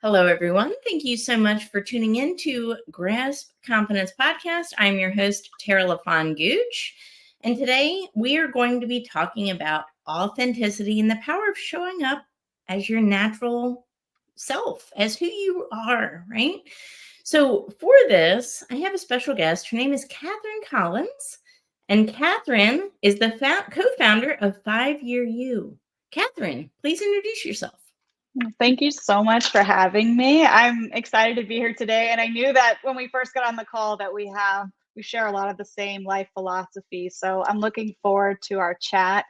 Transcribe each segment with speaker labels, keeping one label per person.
Speaker 1: Hello, everyone. Thank you so much for tuning in to Grasp Confidence Podcast. I'm your host, Tara LaFawn Gooch. And today we are going to be talking about authenticity and the power of showing up as your natural self, as who you are, right? So for this, I have a special guest. Her name is Catherine Collins. And Catherine is the co-founder of 5 Year You. Catherine, please introduce yourself.
Speaker 2: Thank you so much for having me. I'm excited to be here today. And I knew that when we first got on the call that we share a lot of the same life philosophy. So I'm looking forward to our chat.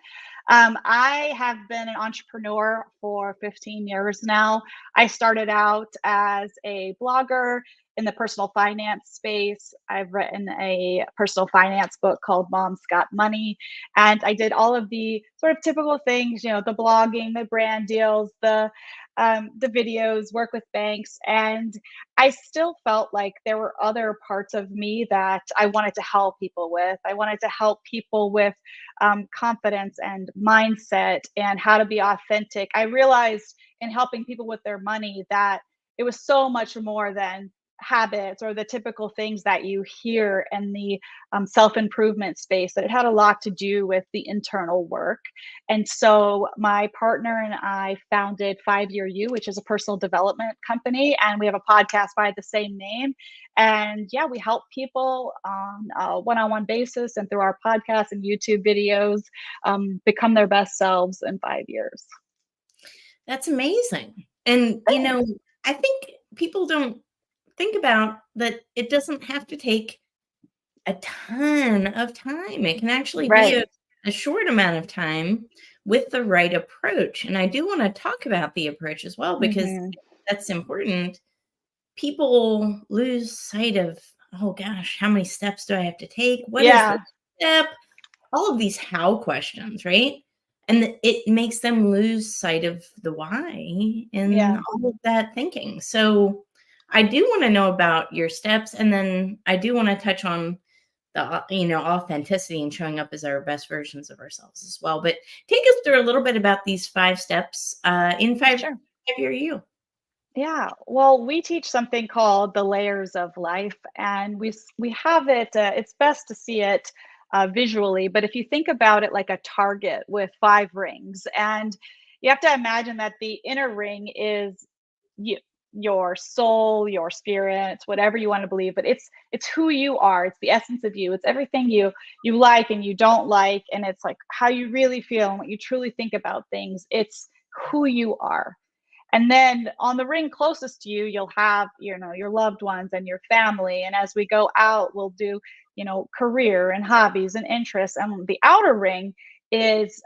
Speaker 2: I have been an entrepreneur for 15 years now. I started out as a blogger in the personal finance space. I've written a personal finance book called Mom's Got Money. And I did all of the sort of typical things, the blogging, the brand deals, the videos, work with banks. And I still felt like there were other parts of me that I wanted to help people with. I wanted to help people with confidence and mindset and how to be authentic. I realized in helping people with their money that it was so much more than habits or the typical things that you hear in the self-improvement space, that it had a lot to do with the internal work. And so my partner and I founded 5 Year You, which is a personal development company, and we have a podcast by the same name. And yeah, we help people on a one-on-one basis and through our podcast and YouTube videos become their best selves in 5 years.
Speaker 1: That's amazing. And, I think people don't think about that it doesn't have to take a ton of time. It can actually be a short amount of time with the right approach. And I do want to talk about the approach as well, because that's important. People lose sight of, oh gosh, how many steps do I have to take? What is the step? All of these how questions, right? And it makes them lose sight of the why and all of that thinking. So I do want to know about your steps, and then I do want to touch on the authenticity and showing up as our best versions of ourselves as well. But take us through a little bit about these 5 steps in 5 Year You.
Speaker 2: Yeah, well, we teach something called the layers of life, and we have it. It's best to see it visually, but if you think about it like a target with 5 rings, and you have to imagine that the inner ring is you, your soul, your spirit, whatever you want to believe, but it's who you are. It's the essence of you. It's everything you like and you don't like, and it's like how you really feel and what you truly think about things. It's who you are. And then on the ring closest to you, you'll have, your loved ones and your family. And as we go out, we'll do, career and hobbies and interests. And the outer ring is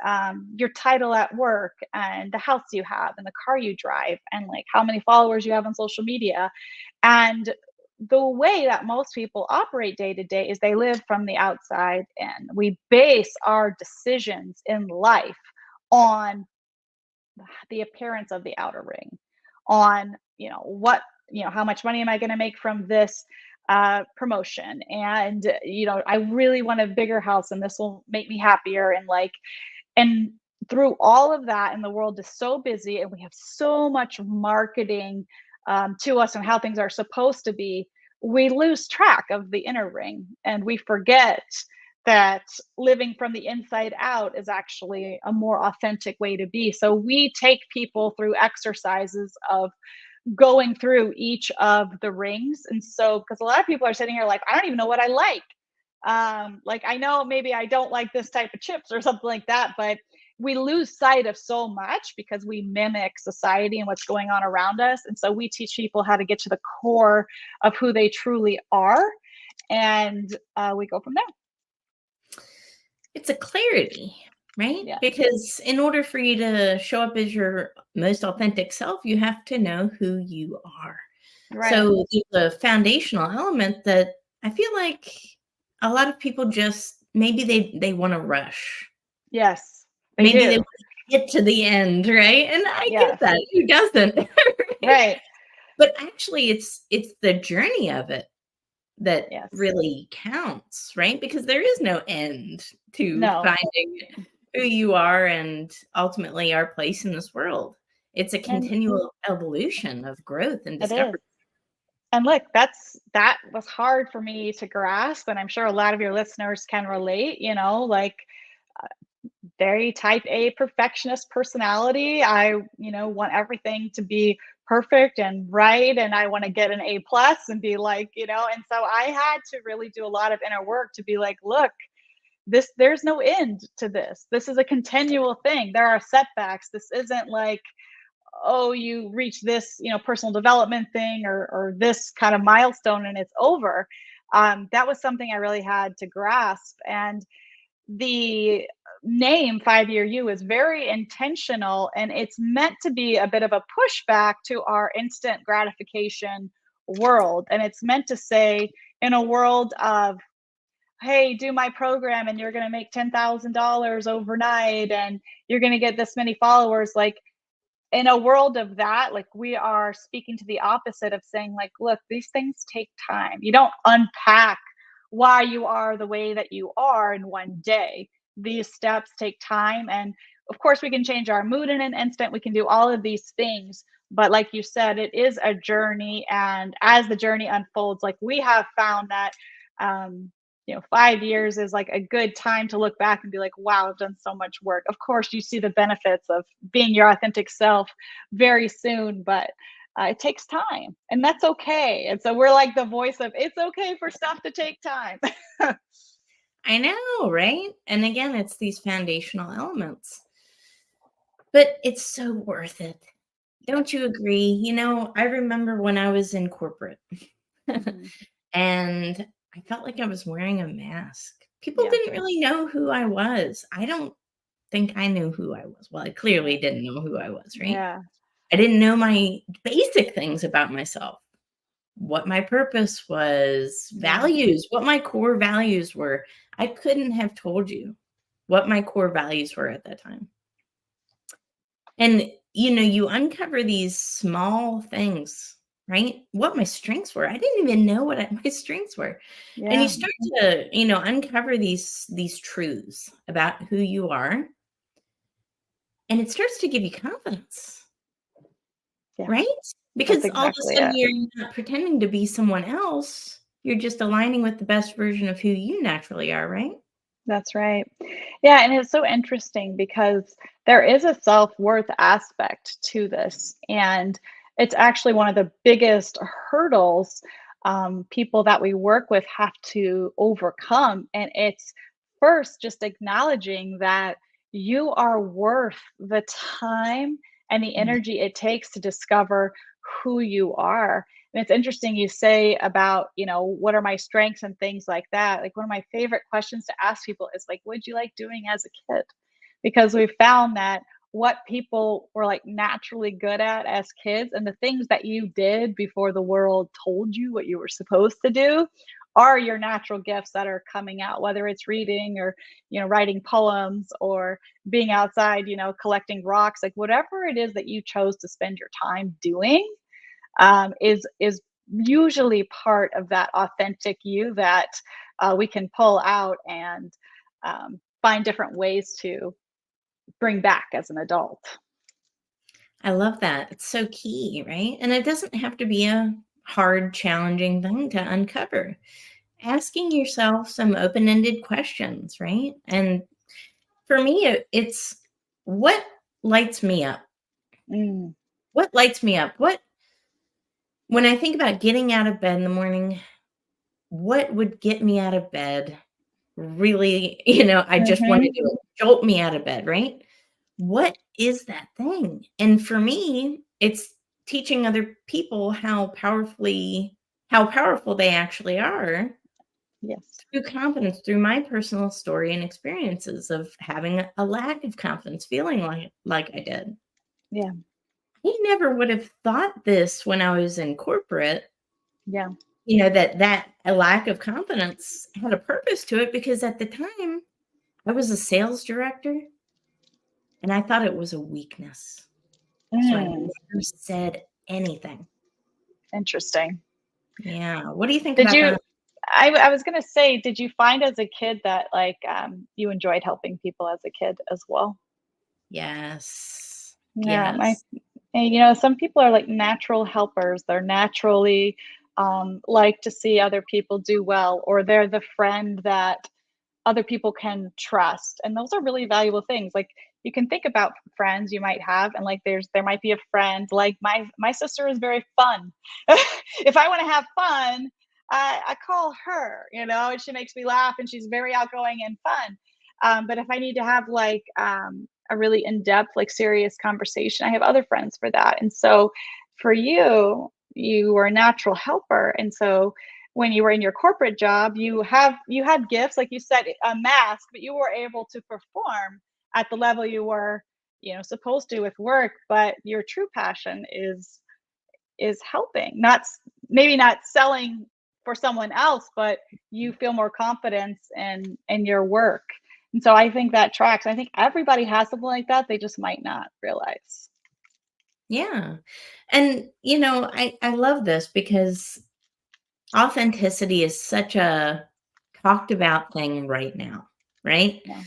Speaker 2: your title at work and the house you have and the car you drive and like how many followers you have on social media. And the way that most people operate day to day is they live from the outside, and we base our decisions in life on the appearance of the outer ring, on how much money am I going to make from this promotion, and I really want a bigger house and this will make me happier, and through all of that, and the world is so busy and we have so much marketing to us and how things are supposed to be, we lose track of the inner ring, and we forget that living from the inside out is actually a more authentic way to be. So we take people through exercises of going through each of the rings. And so, because a lot of people are sitting here like, I don't even know what I like. Like, I know maybe I don't like this type of chips or something like that, but we lose sight of so much because we mimic society and what's going on around us. And so we teach people how to get to the core of who they truly are. And we go from there.
Speaker 1: It's a clarity, right?
Speaker 2: Yeah.
Speaker 1: Because in order for you to show up as your most authentic self, you have to know who you are. Right. So there's a foundational element that I feel like a lot of people just, maybe they want to rush.
Speaker 2: Yes.
Speaker 1: Maybe they want to get to the end, right? And I get that. Who doesn't?
Speaker 2: Right.
Speaker 1: But actually it's the journey of it that really counts, right? Because there is no end to finding who you are and ultimately our place in this world. It's a
Speaker 2: And
Speaker 1: continual evolution of growth and
Speaker 2: it is.
Speaker 1: discovery.
Speaker 2: And look, that was hard for me to grasp, and I'm sure a lot of your listeners can relate, like very type A perfectionist personality. I, want everything to be perfect and right, and I want to get an A plus and be like, and so I had to really do a lot of inner work to be like, look, there's no end to this. This is a continual thing. There are setbacks. This isn't like, oh, you reach this, personal development thing or this kind of milestone and it's over. That was something I really had to grasp. And the name 5 Year You is very intentional, and it's meant to be a bit of a pushback to our instant gratification world. And it's meant to say, in a world of, hey, do my program and you're going to make $10,000 overnight and you're going to get this many followers, like, in a world of that, like, we are speaking to the opposite of saying, like, look, these things take time. You don't unpack why you are the way that you are in one day. These steps take time. And of course, we can change our mood in an instant. We can do all of these things. But like you said, it is a journey. And as the journey unfolds, like, we have found that, um, 5 years is like a good time to look back and be like, wow, I've done so much work. Of course, you see the benefits of being your authentic self very soon, but it takes time, and that's okay. And so we're like the voice of, it's okay for stuff to take time.
Speaker 1: I know, right? And again, it's these foundational elements, but it's so worth it. Don't you agree? I remember when I was in corporate
Speaker 2: Mhm.
Speaker 1: and I felt like I was wearing a mask. People
Speaker 2: Yeah.
Speaker 1: didn't really know who I was. I don't think I knew who I was. Well, I clearly
Speaker 2: Right.
Speaker 1: didn't know who I was, right?
Speaker 2: Yeah.
Speaker 1: I didn't know my basic things about myself, what my purpose was,
Speaker 2: Yeah.
Speaker 1: values, what my core values were. I couldn't have told you what my core values were at that time. And, you uncover these small things, right? What my strengths were. I didn't even know what my strengths were. And you
Speaker 2: Yeah.
Speaker 1: start to, uncover these truths about who you are, and it starts to give you confidence,
Speaker 2: Yeah.
Speaker 1: right?
Speaker 2: That's
Speaker 1: Because all of a
Speaker 2: exactly
Speaker 1: sudden
Speaker 2: it.
Speaker 1: you're not pretending to be someone else. You're just aligning with the best version of who you naturally are, right?
Speaker 2: That's right. Yeah, and it's so interesting because there is a self-worth aspect to this, and it's actually one of the biggest hurdles people that we work with have to overcome. And it's first just acknowledging that you are worth the time and the
Speaker 1: Mm.
Speaker 2: energy it takes to discover who you are. And it's interesting you say about, what are my strengths and things like that. Like, one of my favorite questions to ask people is like, what'd you like doing as a kid? Because we've found that what people were like naturally good at as kids and the things that you did before the world told you what you were supposed to do are your natural gifts that are coming out, whether it's reading or, writing poems or being outside, collecting rocks, like whatever it is that you chose to spend your time doing, is usually part of that authentic you that we can pull out and find different ways to bring back as an adult.
Speaker 1: I love that. It's so key, right? And it doesn't have to be a hard, challenging thing to uncover. Asking yourself some open-ended questions, right? And for me, it's what lights me up?
Speaker 2: Mm,
Speaker 1: What lights me up? When I think about getting out of bed in the morning, what would get me out of bed? Really, I just want to
Speaker 2: mhm,
Speaker 1: do it. Jolt me out of bed, right? What is that thing? And for me, it's teaching other people how powerful they actually are
Speaker 2: yes.
Speaker 1: through confidence, through my personal story and experiences of having a lack of confidence, feeling like I did.
Speaker 2: Yeah.
Speaker 1: I never would have thought this when I was in corporate,
Speaker 2: Yeah.
Speaker 1: that a lack of confidence had a purpose to it because at the time I was a sales director and I thought it was a weakness. So I
Speaker 2: Mm,
Speaker 1: never said anything.
Speaker 2: interesting.
Speaker 1: Yeah. What do you think
Speaker 2: Did
Speaker 1: about
Speaker 2: you?
Speaker 1: that?
Speaker 2: I was gonna say, did you find as a kid that like you enjoyed helping people as a kid as well?
Speaker 1: Yes.
Speaker 2: Yeah, my
Speaker 1: Yes.
Speaker 2: And some people are like natural helpers. They're naturally like to see other people do well, or they're the friend that other people can trust. And those are really valuable things. Like you can think about friends you might have, and like there might be a friend like my sister is very fun. If I want to have fun, I call her, and she makes me laugh, and she's very outgoing and fun. But if I need to have like a really in-depth, like serious conversation, I have other friends for that. And so for you, you were a natural helper. And so when you were in your corporate job, you had gifts, like you said, a mask, but you were able to perform at the level you were, supposed to with work. But your true passion is helping, maybe not selling for someone else, but you feel more confidence in your work. And so I think that tracks. I think everybody has something like that. They just might not realize.
Speaker 1: Yeah. And I love this because authenticity is such a talked about thing right now, right?
Speaker 2: Yeah.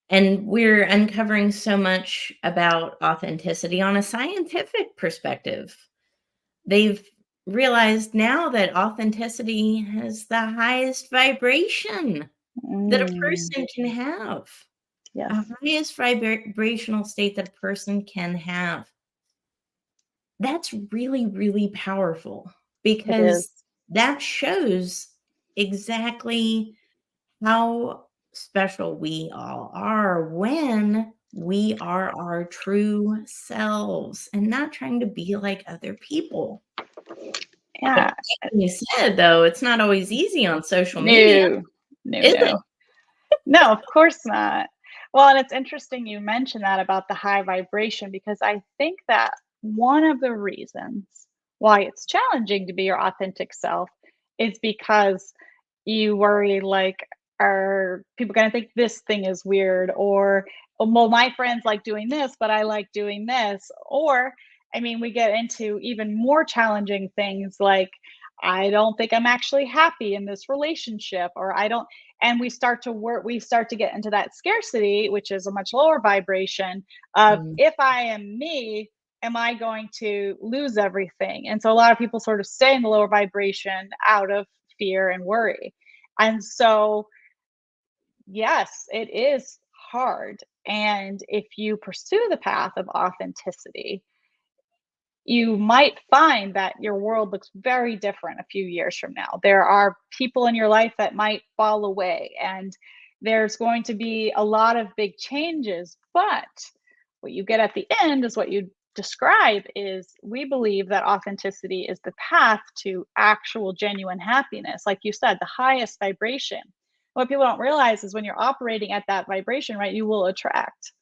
Speaker 1: And we're uncovering so much about authenticity on a scientific perspective. They've realized now that authenticity has the highest vibration that a
Speaker 2: Mm,
Speaker 1: person can have,
Speaker 2: yes,
Speaker 1: a highest vibrational state that a person can have. That's really, really powerful
Speaker 2: it is.
Speaker 1: because that shows exactly how special we all are when we are our true selves and not trying to be like other people. But
Speaker 2: Yeah.
Speaker 1: like you said, though, it's not always easy on social media,
Speaker 2: No, no,
Speaker 1: is it?
Speaker 2: no. No, of course not. Well, and it's interesting you mentioned that about the high vibration, because I think that one of the reasons why it's challenging to be your authentic self is because you worry, like, are people going to think this thing is weird? Or, "Oh, well, my friends like doing this, but I like doing this." Or, I mean, we get into even more challenging things like, I don't think I'm actually happy in this relationship, or I don't, and we start to get into that scarcity, which is a much lower vibration of,
Speaker 1: Mm.
Speaker 2: if I am me, am I going to lose everything? And so a lot of people sort of stay in the lower vibration out of fear and worry. And so yes, it is hard. And if you pursue the path of authenticity, you might find that your world looks very different a few years from now. There are people in your life that might fall away, and there's going to be a lot of big changes. But what you get at the end is what you describe is, we believe that authenticity is the path to actual genuine happiness. Like you said, the highest vibration. What people don't realize is when you're operating at that vibration, right, you will attract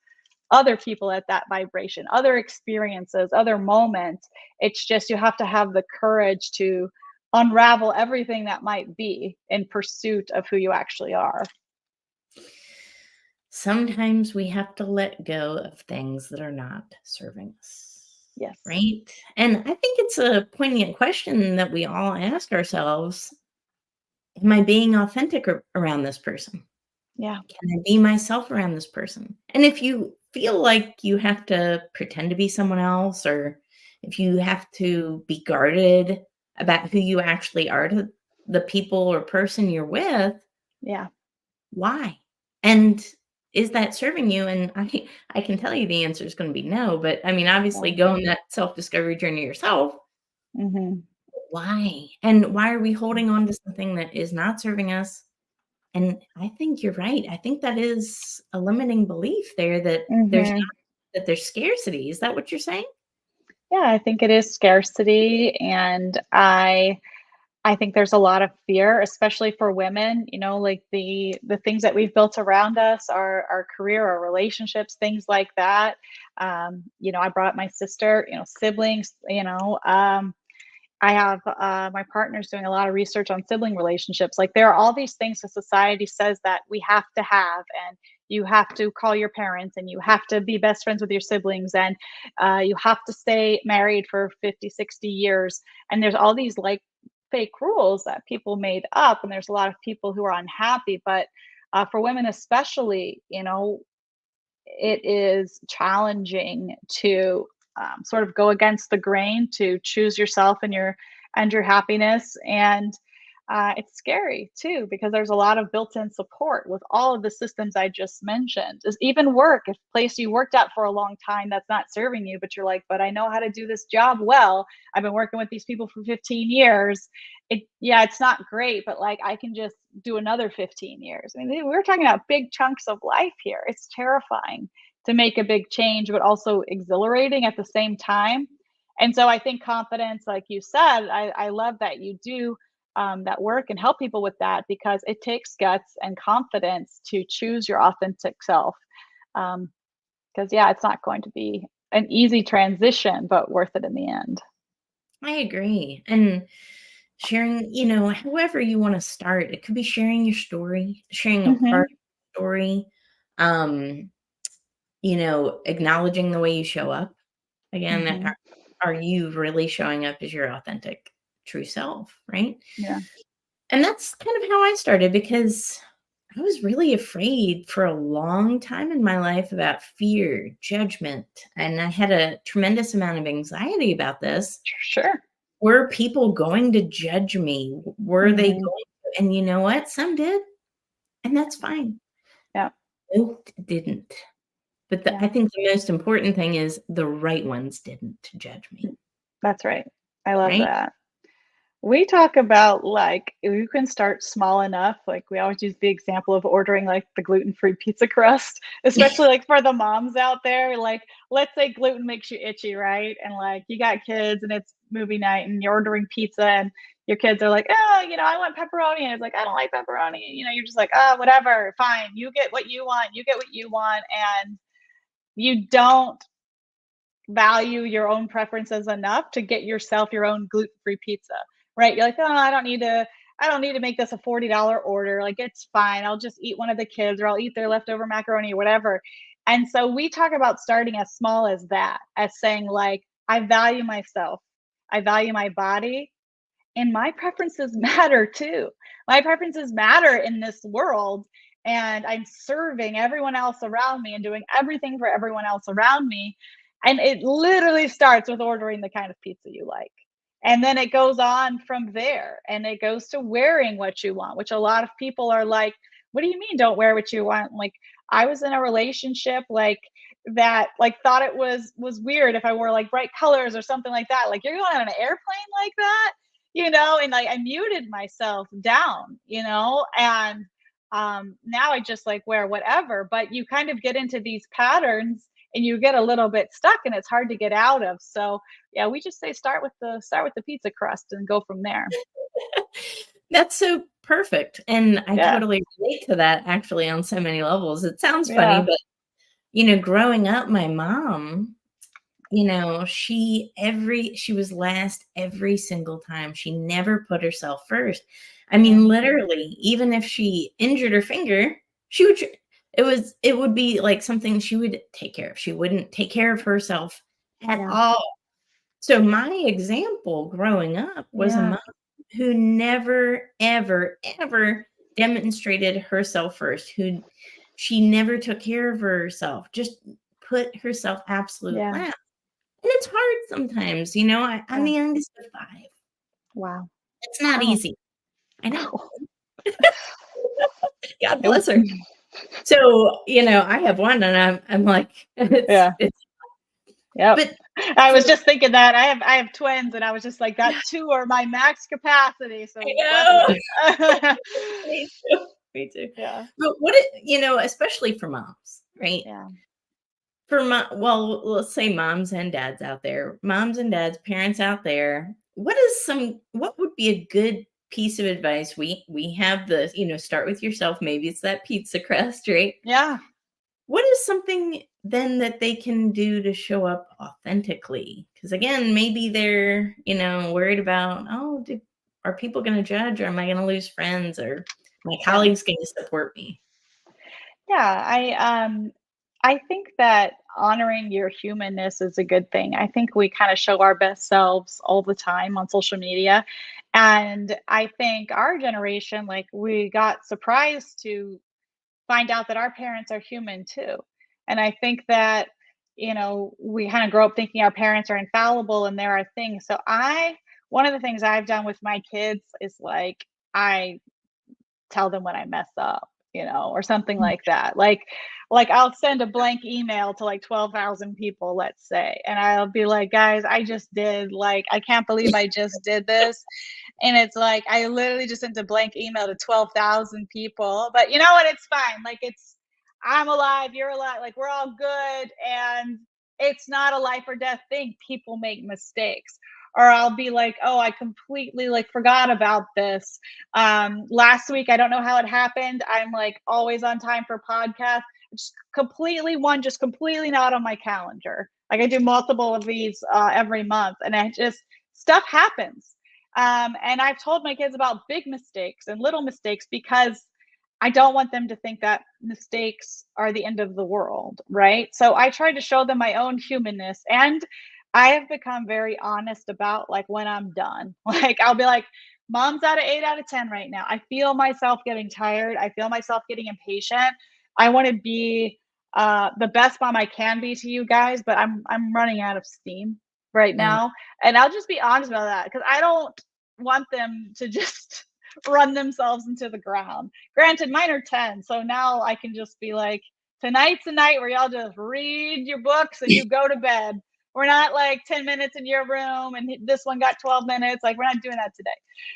Speaker 2: other people at that vibration, other experiences, other moments. It's just you have to have the courage to unravel everything that might be in pursuit of who you actually are.
Speaker 1: Sometimes we have to let go of things that are not serving us,
Speaker 2: Yes.
Speaker 1: right? And I think it's a poignant question that we all ask ourselves. Am I being authentic around this person?
Speaker 2: Yeah.
Speaker 1: Can I be myself around this person? And if you feel like you have to pretend to be someone else, or if you have to be guarded about who you actually are to the people or person you're with,
Speaker 2: Yeah.
Speaker 1: why? And is that serving you? And I can tell you the answer is going to be no. But I mean, obviously,
Speaker 2: Yeah.
Speaker 1: go on that self discovery journey yourself.
Speaker 2: Hmm.
Speaker 1: Why? And why are we holding on to something that is not serving us? And I think you're right. I think that is a limiting belief there that
Speaker 2: Hmm.
Speaker 1: there's scarcity. Is that what you're saying?
Speaker 2: Yeah, I think it is scarcity, and I think there's a lot of fear, especially for women, like the things that we've built around us, our career, our relationships, things like that. I brought up my sister, siblings, I have my partner's doing a lot of research on sibling relationships. Like, there are all these things that society says that we have to have, and you have to call your parents, and you have to be best friends with your siblings, and you have to stay married for 50, 60 years. And there's all these like fake rules that people made up, and there's a lot of people who are unhappy. But for women, especially, it is challenging to sort of go against the grain to choose yourself and your happiness. And it's scary too because there's a lot of built-in support with all of the systems I just mentioned. Is even work, if place you worked at for a long time that's not serving you, but you're like, but I know how to do this job well. I've been working with these people for 15 years. Yeah, it's not great, but like I can just do another 15 years. I mean, we're talking about big chunks of life here. It's terrifying to make a big change, but also exhilarating at the same time. And so I think confidence, like you said, I love that you do that work and help people with that because it takes guts and confidence to choose your authentic self. Because, yeah, it's not going to be an easy transition, but worth it in the end.
Speaker 1: I agree. And sharing, however you want to start, it could be sharing your story, sharing a part
Speaker 2: Hmm.
Speaker 1: of your story, um, acknowledging the way you show up. Again,
Speaker 2: Hmm.
Speaker 1: are you really showing up as your authentic, true self, right?
Speaker 2: Yeah.
Speaker 1: And that's kind of how I started because I was really afraid for a long time in my life about fear, judgment, and I had a tremendous amount of anxiety about this.
Speaker 2: Sure.
Speaker 1: Were people going to judge me? Were they going
Speaker 2: Hmm.
Speaker 1: to? And you know what? Some did, and that's fine.
Speaker 2: Yeah.
Speaker 1: Most didn't. But
Speaker 2: Yeah.
Speaker 1: I think the most important thing is the right ones didn't judge me,
Speaker 2: That's right. I love
Speaker 1: right?
Speaker 2: that. We talk about like you can start small enough. Like we always use the example of ordering like the gluten-free pizza crust, especially like for the moms out there. Like, let's say gluten makes you itchy, right? And like you got kids and it's movie night and you're ordering pizza and your kids are like, oh, I want pepperoni. And it's like, I don't like pepperoni. You're just like, oh, whatever, fine. You get what you want. You get what you want. And you don't value your own preferences enough to get yourself your own gluten-free pizza, right? You're like, "Oh, I don't need to make this a $40 order. Like, it's fine. I'll just eat one of the kids or I'll eat their leftover macaroni or whatever." And so we talk about starting as small as that, as saying like, "I value myself. I value my body, and my preferences matter too. My preferences matter in this world, and I'm serving everyone else around me and doing everything for everyone else around me." And it literally starts with ordering the kind of pizza you like. And then it goes on from there and it goes to wearing what you want, which a lot of people are like, what do you mean don't wear what you want? Like I was in a relationship like that like thought it was weird if I wore like bright colors or something like that. Like you're going on an airplane like that? And like I muted myself down, and now I just like wear whatever, but you kind of get into these patterns and you get a little bit stuck and it's hard to get out of. So yeah, we just say start with the pizza crust and go from there.
Speaker 1: That's so perfect, and I
Speaker 2: Yeah.
Speaker 1: totally relate to that actually on so many levels. It sounds funny,
Speaker 2: Yeah.
Speaker 1: but, growing up, my mom, she was last every single time. She never put herself first. I
Speaker 2: Yeah.
Speaker 1: mean, literally, even if she injured her finger, she would tr it would be like something she would take care of. She wouldn't take care of herself at
Speaker 2: Yeah.
Speaker 1: all. So my example growing up was a
Speaker 2: Yeah.
Speaker 1: mom who never, ever, ever demonstrated herself first, who she never took care of herself, just put herself absolute
Speaker 2: Yeah.
Speaker 1: last. And it's hard sometimes, I'm
Speaker 2: Yeah.
Speaker 1: the youngest of 5.
Speaker 2: Wow.
Speaker 1: It's not
Speaker 2: Oh,
Speaker 1: easy. I know.
Speaker 2: no.
Speaker 1: God
Speaker 2: Nope.
Speaker 1: bless her. So, I have one and I'm like,
Speaker 2: Yeah.
Speaker 1: it's
Speaker 2: Yep.
Speaker 1: but
Speaker 2: I
Speaker 1: for
Speaker 2: was just thinking that I have twins and I was just like that two are my max capacity.
Speaker 1: I
Speaker 2: So bless
Speaker 1: know.
Speaker 2: them.
Speaker 1: Me too. Me too.
Speaker 2: Yeah.
Speaker 1: But especially for moms, right?
Speaker 2: Yeah.
Speaker 1: Well, let's say moms and dads out there, moms and dads, parents out there, what would be a good piece of advice? We have the, start with yourself. Maybe it's that pizza crust, right?
Speaker 2: Yeah.
Speaker 1: What is something then that they can do to show up authentically? Because again, maybe they're, worried about, oh, are people going to judge or am I going to lose friends or my
Speaker 2: Yeah.
Speaker 1: colleagues going to support me?
Speaker 2: Yeah, I think that honoring your humanness is a good thing. I think we kind of show our best selves all the time on social media. And I think our generation, like we got surprised to find out that our parents are human too. And I think that, we kind of grow up thinking our parents are infallible and there are things. So one of the things I've done with my kids is like, I tell them when I mess up, or something like that. Like I'll send a blank email to like 12,000 people, let's say, and I'll be like, guys, I just did, like, I can't believe I just did this. And it's like, I literally just sent a blank email to 12,000 people, but you know what? It's fine. Like, I'm alive, you're alive, like, we're all good. And it's not a life or death thing. People make mistakes. Or I'll be like, oh, I completely like forgot about this. Last week, I don't know how it happened. I'm like always on time for podcasts. Just completely not on my calendar. Like I do multiple of these every month, and stuff happens. And I've told my kids about big mistakes and little mistakes because I don't want them to think that mistakes are the end of the world, right? So I try to show them my own humanness, and I have become very honest about like when I'm done. Like I'll be like, mom's at an 8 out of 10 right now. I feel myself getting tired. I feel myself getting impatient. I want to be the best mom I can be to you guys, but I'm running out of steam right
Speaker 1: Mm.
Speaker 2: now. And I'll just be honest about that because I don't want them to just run themselves into the ground. Granted, mine are 10, so now I can just be like, tonight's the night where y'all just read your books and you go to bed. We're not like 10 minutes in your room and this one got 12 minutes. Like, we're not doing that today,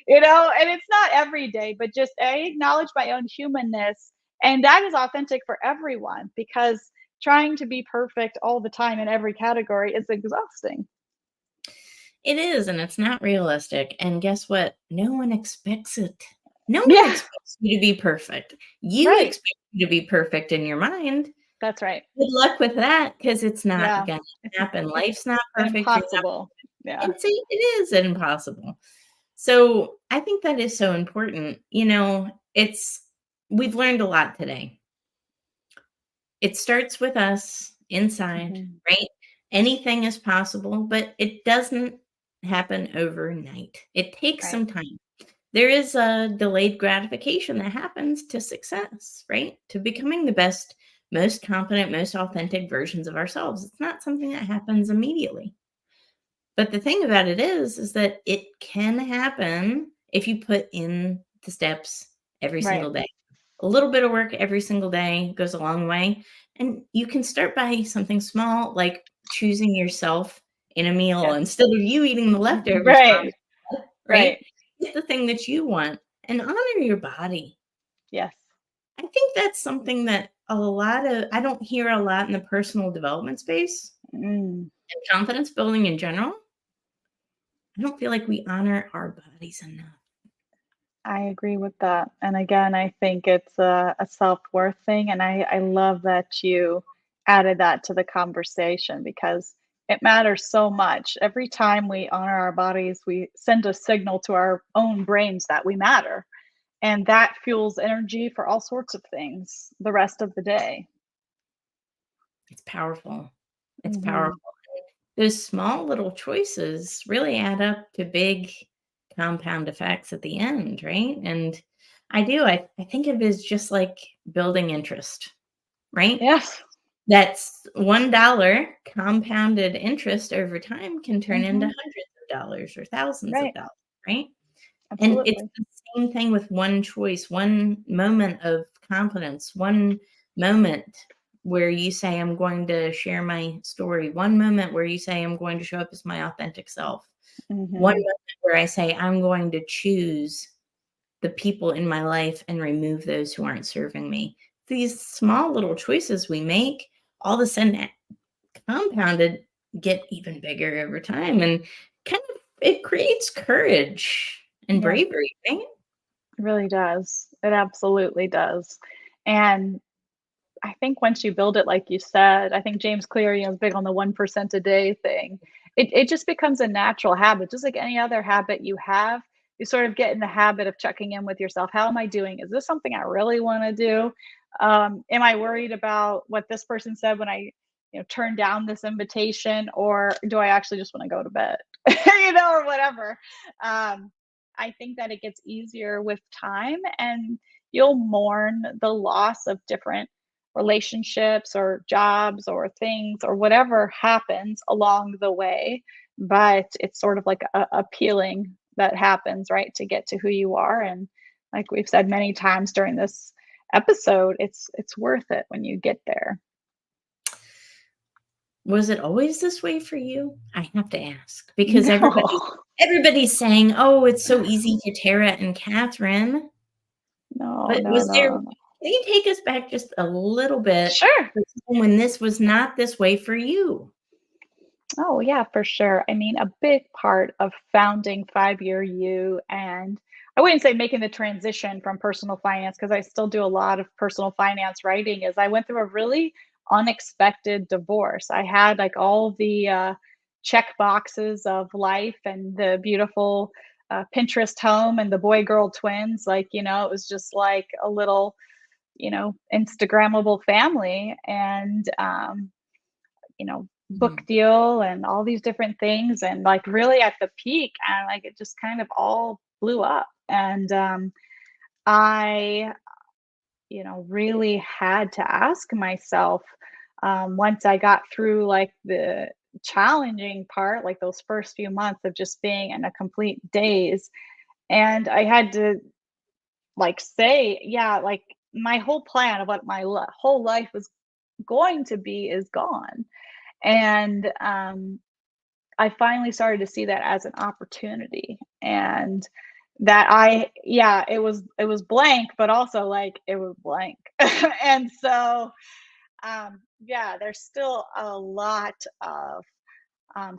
Speaker 2: and it's not every day, but just I acknowledge my own humanness. And that is authentic for everyone because trying to be perfect all the time in every category is exhausting.
Speaker 1: It is, and it's not realistic. And guess what? No one expects it. No one
Speaker 2: Yeah,
Speaker 1: expects you to be perfect. You
Speaker 2: right.
Speaker 1: expect you to be perfect in your mind.
Speaker 2: That's right.
Speaker 1: Good luck with that because it's not
Speaker 2: Yeah.
Speaker 1: gonna
Speaker 2: It's,
Speaker 1: happen.
Speaker 2: it's
Speaker 1: Life's not perfect. You're not
Speaker 2: impossible. Yeah.
Speaker 1: it is impossible. So, I think that is so important. We've learned a lot today. It starts with us inside,
Speaker 2: Mhm.
Speaker 1: right? Anything is possible, but it doesn't happen overnight. It takes
Speaker 2: Right.
Speaker 1: some time. There is a delayed gratification that happens to success, right? To becoming the best, most confident, most authentic versions of ourselves. It's not something that happens immediately. But the thing about it is that it can happen if you put in the steps every
Speaker 2: Right.
Speaker 1: single day. A little bit of work every single day goes a long way. And you can start by something small, like choosing yourself in a meal
Speaker 2: Yes.
Speaker 1: instead of you eating the leftovers,
Speaker 2: Right.
Speaker 1: right?
Speaker 2: Right.
Speaker 1: Get the thing that you want and honor your body.
Speaker 2: Yes.
Speaker 1: I think that's something that I don't hear a lot in the personal development space
Speaker 2: Mm,
Speaker 1: and confidence building in general. I don't feel like we honor our bodies enough.
Speaker 2: I agree with that. And again, I think it's a self-worth thing. And I love that you added that to the conversation because it matters so much. Every time we honor our bodies, we send a signal to our own brains that we matter. And that fuels energy for all sorts of things the rest of the day.
Speaker 1: It's powerful. It's
Speaker 2: Hmm.
Speaker 1: powerful. Those small little choices really add up to big compound effects at the end, right? And I think of it as just like building interest, right?
Speaker 2: Yes.
Speaker 1: That's $1 compounded interest over time can turn into
Speaker 2: Hmm.
Speaker 1: hundreds of dollars or thousands of
Speaker 2: Right.
Speaker 1: dollars, right? And it's
Speaker 2: Absolutely.
Speaker 1: the same thing with one choice, one moment of confidence, one moment where you say, I'm going to share my story, one moment where you say, I'm going to show up as my authentic self, one
Speaker 2: Hmm.
Speaker 1: moment where I say, I'm going to choose the people in my life and remove those who aren't serving me. These small little choices we make all of a sudden compounded get even bigger over time and kind of it creates courage and
Speaker 2: Yeah.
Speaker 1: bravery, right?
Speaker 2: It really does. It absolutely does. And I think once you build it, like you said, I think James Clear, is big on the 1% a day thing. It just becomes a natural habit, just like any other habit you have. You sort of get in the habit of checking in with yourself. How am I doing? Is this something I really want to do? Am I worried about what this person said when I, turned down this invitation, or do I actually just want to go to bed, or whatever? Um, I think that it gets easier with time, and you'll mourn the loss of different relationships or jobs or things or whatever happens along the way, but it's sort of like a peeling that happens, right, to get to who you are. And like we've said many times during this episode, it's worth it when you get there.
Speaker 1: Was it always this way for you? I have to ask because everybody's
Speaker 2: No,
Speaker 1: everybody's saying, "Oh, it's so easy to Tara and Catherine."
Speaker 2: no,
Speaker 1: But
Speaker 2: no,
Speaker 1: was there
Speaker 2: no, no.
Speaker 1: can you take us back just a little bit
Speaker 2: Sure.
Speaker 1: to when this was not this way for you?
Speaker 2: Oh, yeah, for sure. I mean, a big part of founding 5 Year You, and I wouldn't say making the transition from personal finance, because I still do a lot of personal finance writing, is I went through a really unexpected divorce. I had like all the check boxes of life and the beautiful Pinterest home and the boy girl twins. Like, it was just like a little, Instagrammable family. And, book
Speaker 1: Mhm.
Speaker 2: deal and all these different things, and like really at the peak, and like it just kind of all blew up. And I really had to ask myself, once I got through like the challenging part, like those first few months of just being in a complete daze, and I had to like say, yeah, like my whole plan of what my whole life was going to be is gone. And I finally started to see that as an opportunity, and that yeah, it was blank, but also like it was blank. And so yeah, there's still a lot of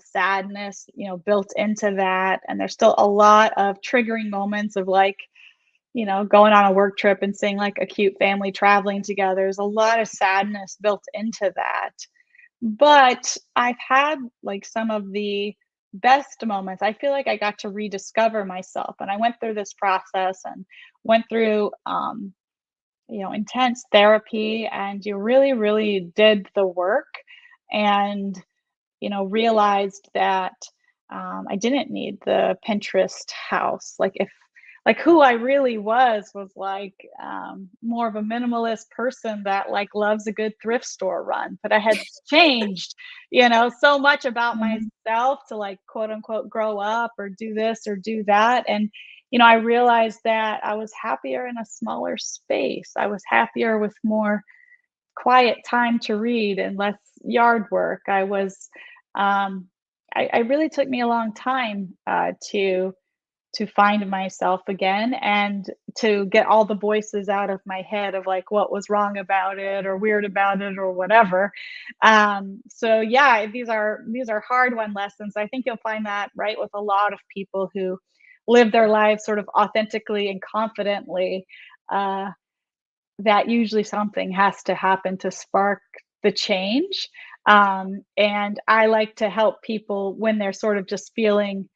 Speaker 2: sadness, built into that, and there's still a lot of triggering moments of like, going on a work trip and seeing like a cute family traveling together. There's a lot of sadness built into that, but I've had like some of the best moments. I feel like I got to rediscover myself, and I went through this process and went through intense therapy, and you really really did the work, and realized that I didn't need the Pinterest house. Like if like who I really was like more of a minimalist person that like loves a good thrift store run. But I had changed, so much about
Speaker 1: Mhm.
Speaker 2: myself to like quote unquote grow up or do this or do that. And I realized that I was happier in a smaller space. I was happier with more quiet time to read and less yard work. Um, I really took me a long time to find myself again, and to get all the voices out of my head of like what was wrong about it or weird about it or whatever. So yeah, these are hard won lessons. I think you'll find that right with a lot of people who live their lives sort of authentically and confidently. Uh, that usually something has to happen to spark the change. And I like to help people when they're sort of just feeling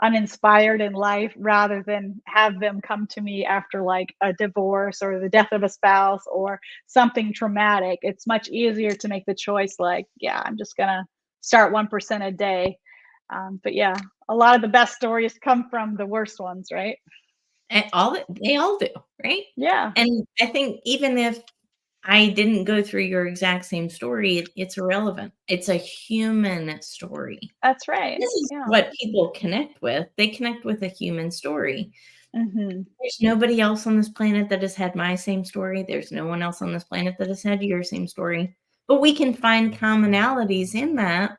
Speaker 2: uninspired in life, rather than have them come to me after like a divorce or the death of a spouse or something traumatic. It's much easier to make the choice like, yeah, I'm just going to start 1% a day. But yeah, a lot of the best stories come from the worst ones, right?
Speaker 1: They all do, right?
Speaker 2: Yeah,
Speaker 1: And I think even if I didn't go through your exact same story, it's irrelevant. It's a human story.
Speaker 2: that's right.
Speaker 1: This is
Speaker 2: Yeah.
Speaker 1: what people connect with. They connect with a human story.
Speaker 2: Hmm.
Speaker 1: There's nobody else on this planet that has had my same story. There's no one else on this planet that has had your same story. But we can find commonalities in that,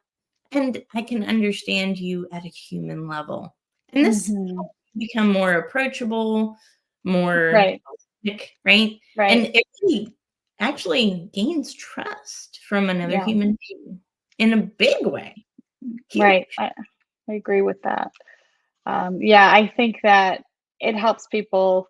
Speaker 1: and I can understand you at a human level. And this
Speaker 2: Hmm.
Speaker 1: helps you become more approachable, more
Speaker 2: Right,
Speaker 1: authentic, right? And
Speaker 2: right.
Speaker 1: it really actually gains trust from another
Speaker 2: Yeah,
Speaker 1: human being in a big way.
Speaker 2: right.
Speaker 1: Huge.
Speaker 2: I agree with that. Yeah, I think that it helps people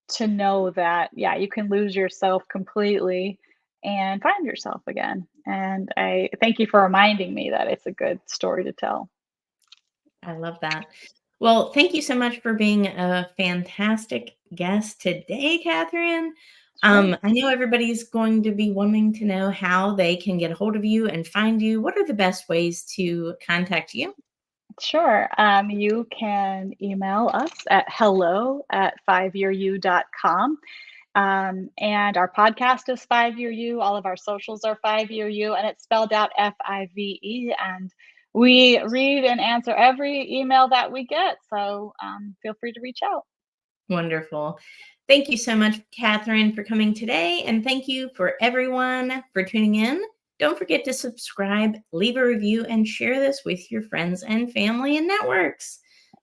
Speaker 2: to know that, yeah, you can lose yourself completely and find yourself again. And I thank you for reminding me that it's a good story to tell.
Speaker 1: I love that. Well, thank you so much for being a fantastic guest today, Catherine.
Speaker 2: Sure.
Speaker 1: I know everybody's going to be wanting to know how they can get a hold of you and find you. What are the best ways to contact you?
Speaker 2: Sure. You can email us at hello@5yearyou.com. And our podcast is 5Year You. All of our socials are 5Year You, and it's spelled out FIVE. And we read and answer every email that we get. So feel free to reach out.
Speaker 1: Wonderful. Thank you so much, Catherine, for coming today. And thank you for everyone for tuning in. Don't forget to subscribe, leave a review, and share this with your friends and family and networks.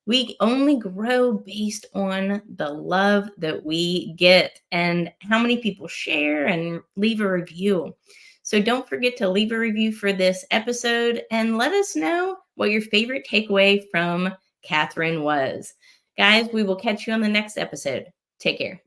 Speaker 1: We only grow based on the love that we get and how many people share and leave a review. So don't forget to leave a review for this episode and let us know what your favorite takeaway from Catherine was. Guys, we will catch you on the next episode. Take care.